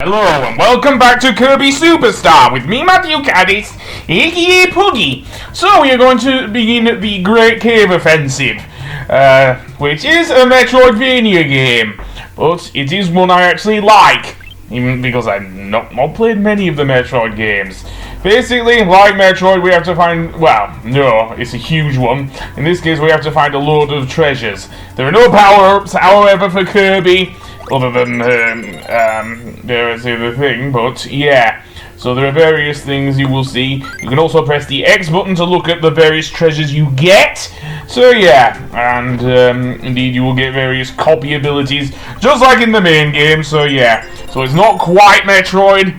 Hello and welcome back to Kirby Superstar with me, Matthew Caddis, aka Puggy. So we are going to begin the Great Cave Offensive, which is a Metroidvania game, but it is one I actually like, even because I've not played many of the Metroid games. Basically, like Metroid, we have to find, well, no, it's a huge one. In this case, we have to find a load of treasures. There are no power-ups, however, for Kirby, other than there is the thing, but yeah. So there are various things you will see. You can also press the X button to look at the various treasures you get. So yeah, and indeed you will get various copy abilities, just like in the main game. So yeah, so it's not quite Metroid,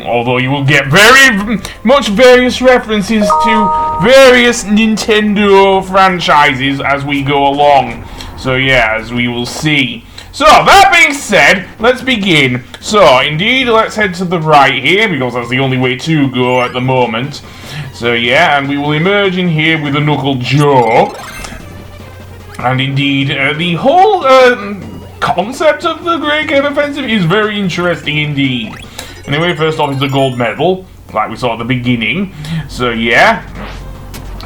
although you will get very much various references to various Nintendo franchises as we go along. So yeah, as we will see. So, that being said, let's begin. So, indeed, let's head to the right here, because that's the only way to go at the moment. So, yeah, and we will emerge in here with a Knuckle Joe. And indeed, the whole concept of the Great Cave Offensive is very interesting indeed. Anyway, first off is the gold medal, like we saw at the beginning. So, yeah,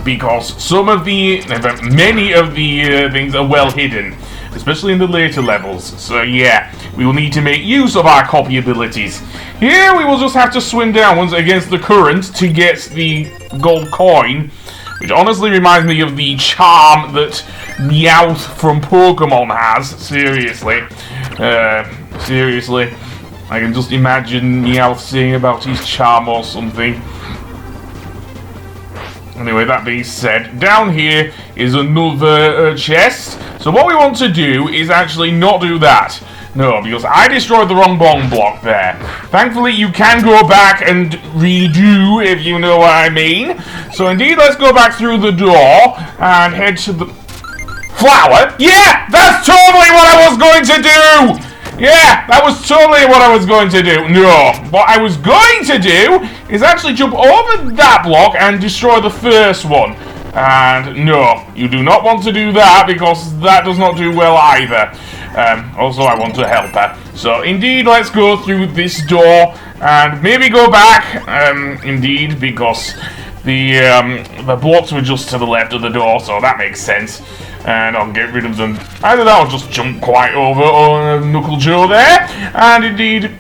because many of the things are well hidden, especially in the later levels. So yeah, we will need to make use of our copy abilities. Here we will just have to swim downwards against the current to get the gold coin, which honestly reminds me of the charm that Meowth from Pokemon has. Seriously. Seriously. I can just imagine Meowth saying about his charm or something. Anyway, that being said, down here is another chest. So what we want to do is actually not do that. No, because I destroyed the wrong bomb block there. Thankfully, you can go back and redo, if you know what I mean. So indeed, let's go back through the door and head to the flower. Yeah, that's totally what I was going to do! Yeah, that was totally what I was going to do. No, what I was going to do is actually jump over that block and destroy the first one. And no, you do not want to do that because that does not do well either. Also, I want to help her. So, indeed, let's go through this door and maybe go back. Indeed, because the blocks were just to the left of the door, so that makes sense. And I'll get rid of them. Either that or just jump quite over on Knuckle Joe there. And indeed,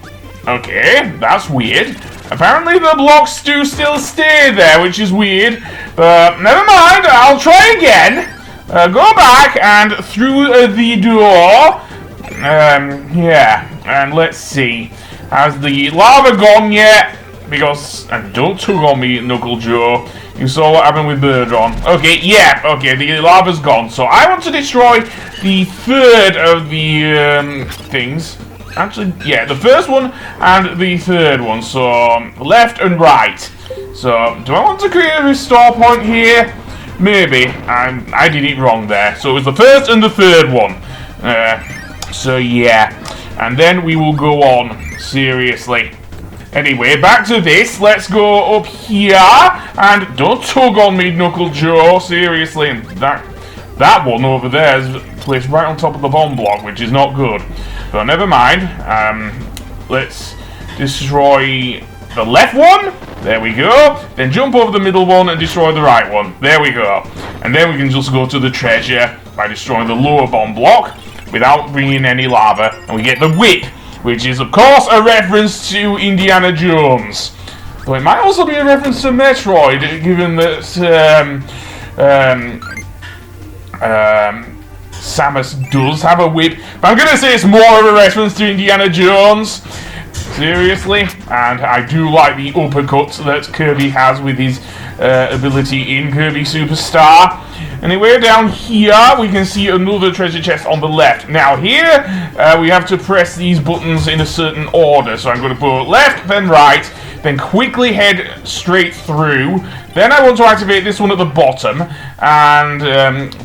okay, that's weird. Apparently the blocks do still stay there, which is weird. But never mind, I'll try again. Go back and through the door. Yeah, and let's see. Has the lava gone yet? Because, and don't tug on me, Knuckle Joe. You saw what happened with Birdron. Okay, yeah, okay, the lava's gone. So I want to destroy the third of the things. Actually, yeah, the first one and the third one. So, left and right. So, do I want to create a restore point here? Maybe. I did it wrong there. So, it was the first and the third one. So, yeah. And then we will go on. Seriously. Anyway, back to this. Let's go up here. And don't tug on me, Knuckle Joe. Seriously. And that one over there is placed right on top of the bomb block, which is not good. But never mind. Let's destroy the left one. There we go. Then jump over the middle one and destroy the right one. There we go. And then we can just go to the treasure by destroying the lower bomb block without bringing any lava. And we get the whip, which is, of course, a reference to Indiana Jones. But it might also be a reference to Metroid, given that Samus does have a whip. But I'm going to say it's more of a reference to Indiana Jones. Seriously. And I do like the uppercuts that Kirby has with his ability in Kirby Superstar. Anyway, down here we can see another treasure chest on the left. Now here we have to press these buttons in a certain order. So I'm going to put left, then right, then quickly head straight through. Then I want to activate this one at the bottom, and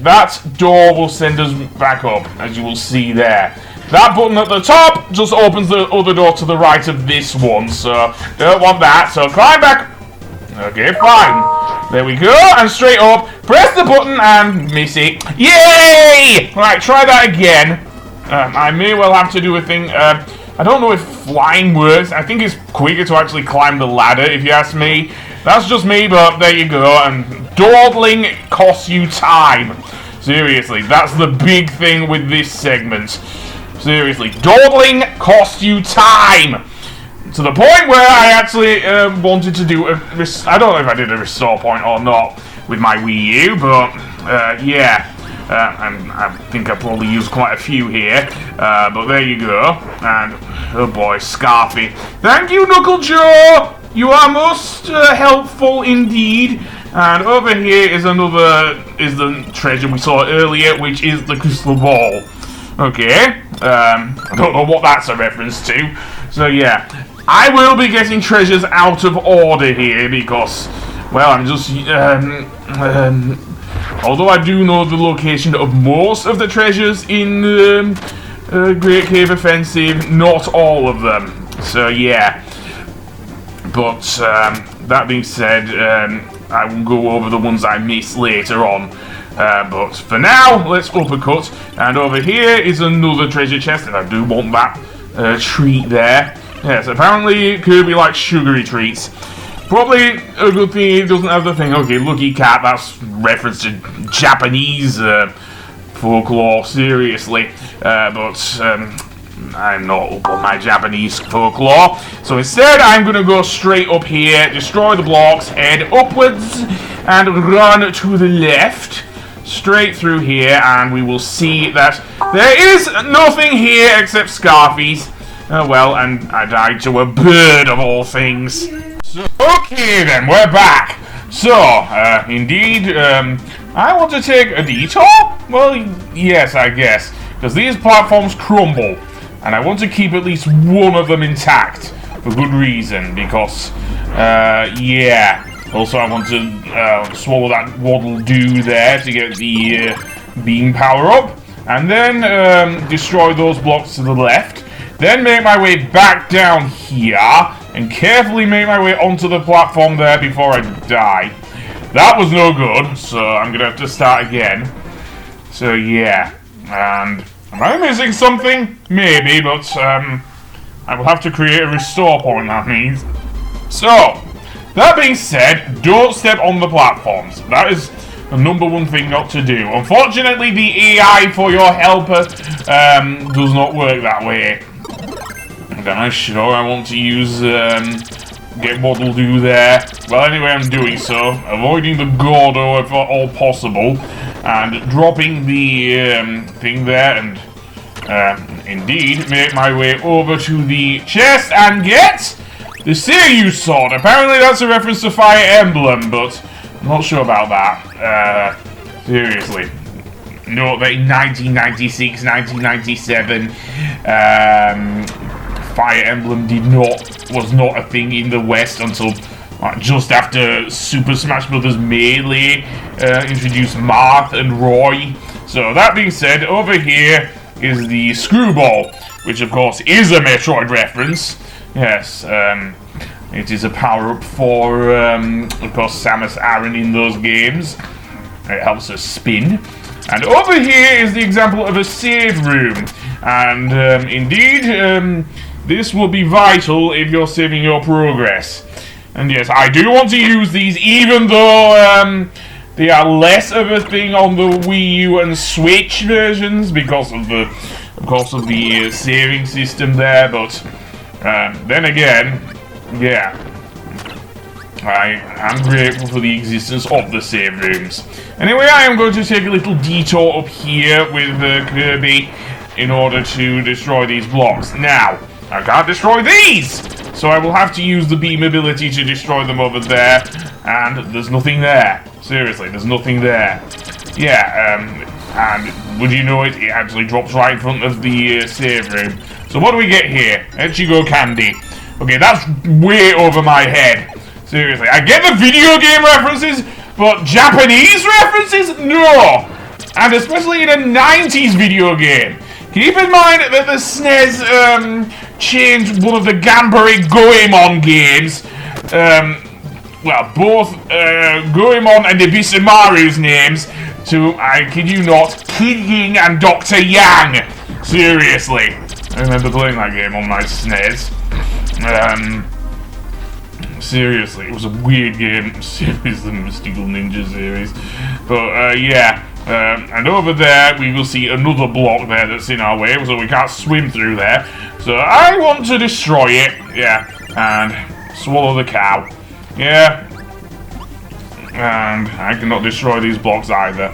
that door will send us back up, as you will see there. That button at the top just opens the other door to the right of this one, so don't want that. So climb back. Okay, fine. There we go, and straight up. Press the button and miss it. Yay! Right, try that again. I may well have to do a thing. I don't know if flying works. I think it's quicker to actually climb the ladder, if you ask me. That's just me, but there you go. And dawdling costs you time. Seriously, that's the big thing with this segment. Seriously, dawdling costs you time. To the point where I actually wanted to do I don't know if I did a restore point or not with my Wii U, but yeah. I think I probably used quite a few here, but there you go. And oh boy, Scarfy. Thank you, Knuckle Joe. You are most helpful indeed. And over here is the treasure we saw earlier, which is the crystal ball. Okay. I don't know what that's a reference to. So yeah, I will be getting treasures out of order here because, well, I'm just although I do know the location of most of the treasures in Great Cave Offensive, not all of them. So yeah. But that being said, I will go over the ones I missed later on. But for now, let's uppercut. And over here is another treasure chest, and I do want that treat there. Yes, apparently Kirby likes sugary treats. Probably a good thing he doesn't have the thing. Okay, Lucky Cat, that's reference to Japanese folklore, seriously. But I'm not up on my Japanese folklore. So instead, I'm going to go straight up here, destroy the blocks, head upwards, and run to the left. Straight through here, and we will see that there is nothing here except Scarfies. Oh well, and I died to a bird of all things. So, okay then, we're back. So, indeed, I want to take a detour? Well, yes, I guess. Because these platforms crumble. And I want to keep at least one of them intact. For good reason. Because, yeah. Also, I want to swallow that waddle-doo there to get the beam power up. And then destroy those blocks to the left. Then make my way back down here. And carefully make my way onto the platform there before I die. That was no good, so I'm going to have to start again. So, yeah. And am I missing something? Maybe, but I will have to create a restore point, that means. So, that being said, don't step on the platforms. That is the number one thing not to do. Unfortunately, the AI for your helper does not work that way. Am I sure I want to use get waddle-doo there? Well, anyway, I'm doing so. Avoiding the Gordo if at all possible. And dropping the thing there. And indeed, make my way over to the chest and get the Seiryu sword. Apparently that's a reference to Fire Emblem, but I'm not sure about that. Seriously. Note that in 1996, 1997, Fire Emblem was not a thing in the West until just after Super Smash Bros. Melee introduced Marth and Roy. So that being said, over here is the Screwball, which of course is a Metroid reference. Yes, it is a power-up for, of course, Samus Aran in those games. It helps her spin. And over here is the example of a save room. And indeed, this will be vital if you're saving your progress. And yes, I do want to use these, even though they are less of a thing on the Wii U and Switch versions because of the saving system there. But then again, yeah, I am grateful for the existence of the save rooms. Anyway, I am going to take a little detour up here with Kirby in order to destroy these blocks. Now, I can't destroy these! So I will have to use the beam ability to destroy them over there. And there's nothing there. Seriously, there's nothing there. Yeah, and would you know it, it actually drops right in front of the save room. So what do we get here? Echigo Candy. Okay, that's way over my head. Seriously, I get the video game references, but Japanese references? No! And especially in a 90s video game. Keep in mind that the SNES changed one of the Ganbare Goemon games. Well, both Goemon and Ibisamaru's names to, I kid you not, Kid Ying and Dr. Yang. Seriously. I remember playing that game on my SNES. Seriously, it was a weird game. Seriously, the Mystical Ninja series. But yeah, and over there we will see another block there that's in our way, so we can't swim through there. So I want to destroy it, yeah, and swallow the cow, yeah. And I cannot destroy these blocks either.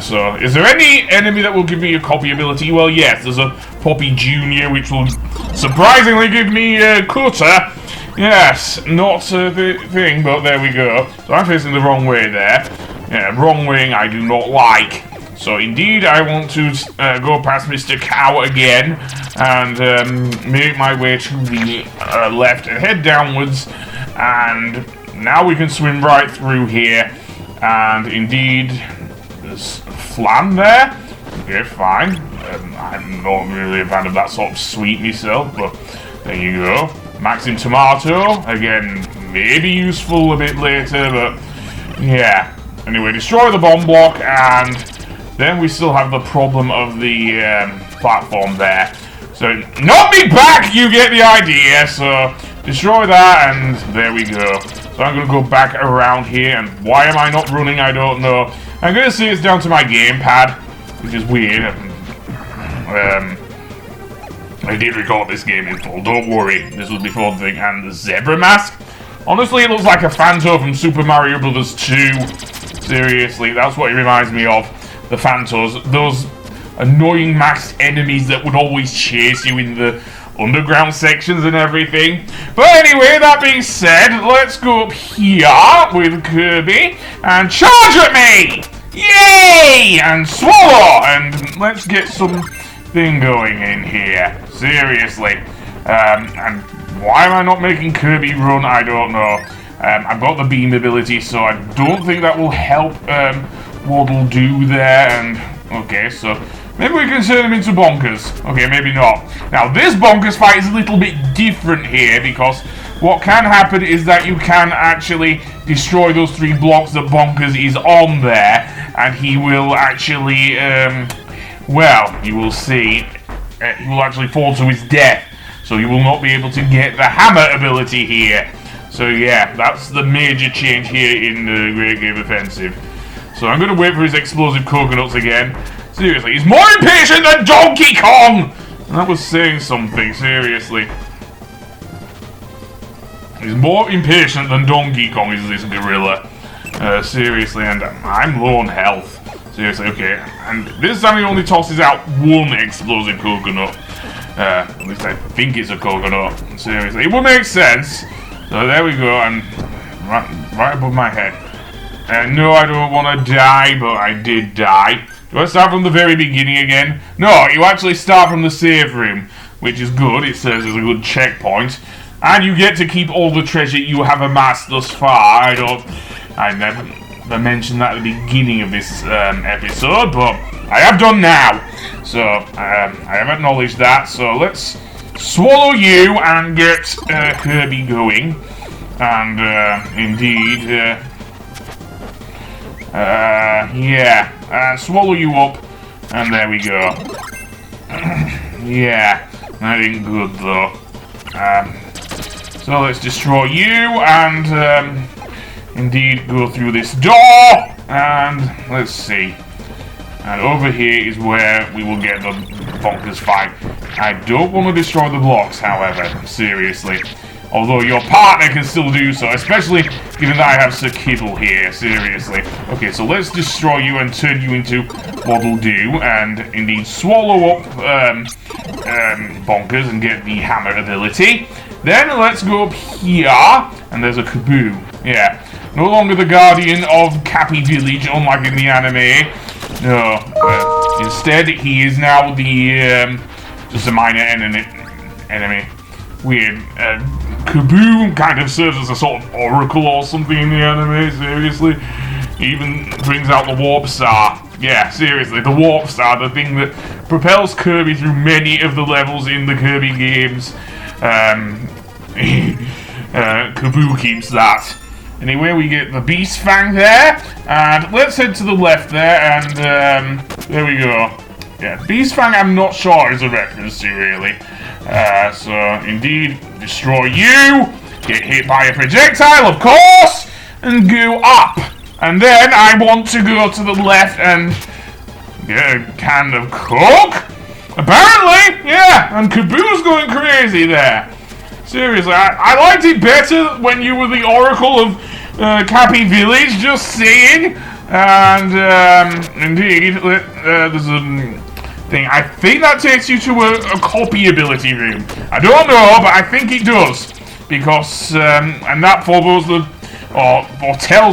So, is there any enemy that will give me a copy ability? Well, yes, there's a Poppy Jr., which will surprisingly give me a cutter. Yes, not the thing, but there we go. So I'm facing the wrong way there. Yeah, wrong wing I do not like. So indeed, I want to go past Mr. Cow again and make my way to the left and head downwards. And now we can swim right through here. And indeed, there's flan there. Okay, fine. I'm not really a fan of that sort of sweet myself, but there you go. Maxim Tomato, again, maybe useful a bit later, but yeah. Anyway, destroy the bomb block, and then we still have the problem of the platform there. So, knock me back, you get the idea. So, destroy that, and there we go. So I'm going to go back around here, and why am I not running, I don't know. I'm going to say it's down to my gamepad, which is weird. I did record this game in full, don't worry. This was before the thing. And the zebra mask? Honestly, it looks like a Phanto from Super Mario Bros. 2. Seriously, that's what it reminds me of. The Phantos. Those annoying masked enemies that would always chase you in the underground sections and everything. But anyway, that being said, let's go up here with Kirby and charge at me! Yay! And swallow! And let's get some thing going in here. Seriously. And why am I not making Kirby run? I don't know. I've got the beam ability, so I don't think that will help Waddle do there. And okay, so maybe we can turn him into Bonkers. Okay, maybe not. Now, this Bonkers fight is a little bit different here, because what can happen is that you can actually destroy those 3 blocks that Bonkers is on there, and he will actually, well, you will see, he will actually fall to his death, so you will not be able to get the hammer ability here. So yeah, that's the major change here in the Great Game Offensive. So I'm going to wait for his explosive coconuts again. Seriously, he's more impatient than Donkey Kong! And that was saying something, seriously. He's more impatient than Donkey Kong is this gorilla. Seriously, and I'm low on health. Seriously, okay. And this time he only tosses out 1 explosive coconut. At least I think it's a coconut. Seriously, it would make sense. So there we go, and right above my head. No, I don't want to die, but I did die. Do I start from the very beginning again? No, you actually start from the save room, which is good. It serves as a good checkpoint. And you get to keep all the treasure you have amassed thus far. I never mentioned that at the beginning of this episode, but I have done now. So, I have acknowledged that. So, let's swallow you and get Kirby going. And, indeed, yeah, swallow you up. And there we go. Yeah, that ain't good, though. So let's destroy you and indeed go through this door, and let's see. And over here is where we will get the bonkers fight. I don't want to destroy the blocks, however, seriously. Although your partner can still do so, especially given that I have Sir Kibble here, seriously. Okay, so let's destroy you and turn you into Waddle Doo, and indeed swallow up Bonkers and get the hammer ability. Then let's go up here, and there's a Kaboo. Yeah, no longer the guardian of Cappy Village, unlike in the anime. No, instead he is now the just a minor enemy. Weird. Kaboo kind of serves as a sort of oracle or something in the anime, seriously. He even brings out the Warp Star. Yeah, seriously, the Warp Star, the thing that propels Kirby through many of the levels in the Kirby games. Kaboo keeps that. Anyway, we get the Beast Fang there, and let's head to the left there, and there we go. Yeah, Beast Fang I'm not sure is a reference to, really. So, indeed, destroy you, get hit by a projectile, of course, and go up. And then I want to go to the left and get a can of Coke. Apparently, yeah, and Kaboo's going crazy there. Seriously, I liked it better when you were the Oracle of Cappy Village, just saying. And, indeed, there's a thing. I think that takes you to a copy ability room. I don't know, but I think it does. Because, and that foretells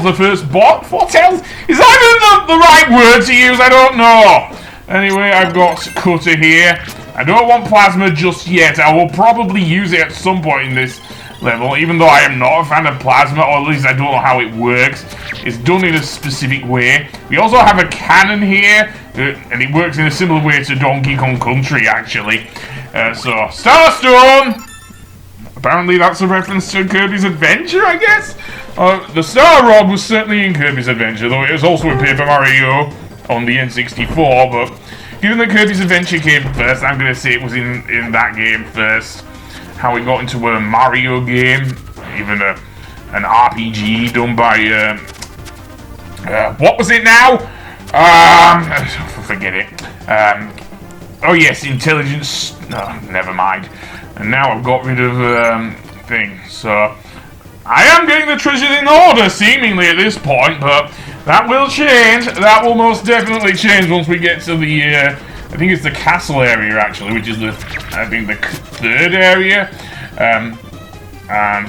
the first bot? Foretells? Is that even the right word to use? I don't know. Anyway, I've got Cutter here. I don't want Plasma just yet. I will probably use it at some point in this level, even though I am not a fan of Plasma, or at least I don't know how it works. It's done in a specific way. We also have a cannon here, and it works in a similar way to Donkey Kong Country, actually. So, Starstone! Apparently that's a reference to Kirby's Adventure, I guess? The Star Rod was certainly in Kirby's Adventure, though it was also in Paper Mario on the N64, but given that Kirby's Adventure came first, I'm going to say it was in that game first. How it got into a Mario game, even an RPG done by, what was it now? Forget it. Oh yes, Intelligence, no, never mind. And now I've got rid of, thing, so I am getting the treasures in order, seemingly, at this point, but that will change. That will most definitely change once we get to the, I think it's the castle area, actually, which is the third area. And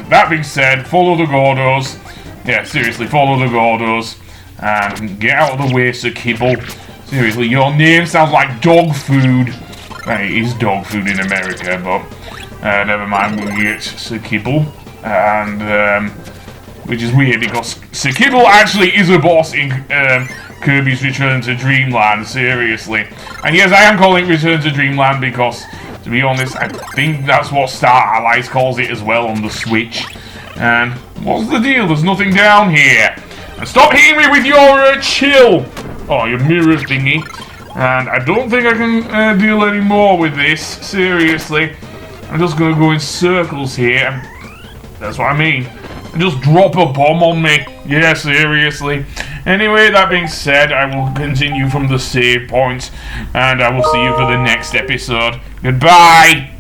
that being said, follow the Gordos. Yeah, seriously, follow the Gordos. And get out of the way, Sir Kibble. Seriously, your name sounds like dog food. It is dog food in America, but never mind, we'll get Sir Kibble. And, which is weird because Sir Kibble actually is a boss in Kirby's Return to Dreamland, seriously. And yes, I am calling it Return to Dreamland because, to be honest, I think that's what Star Allies calls it as well on the Switch. And what's the deal? There's nothing down here. And stop hitting me with your chill! Oh, your mirror thingy. And I don't think I can deal any more with this, seriously. I'm just gonna go in circles here. That's what I mean. And just drop a bomb on me. Yeah, seriously. Anyway, that being said, I will continue from the save point. And I will see you for the next episode. Goodbye!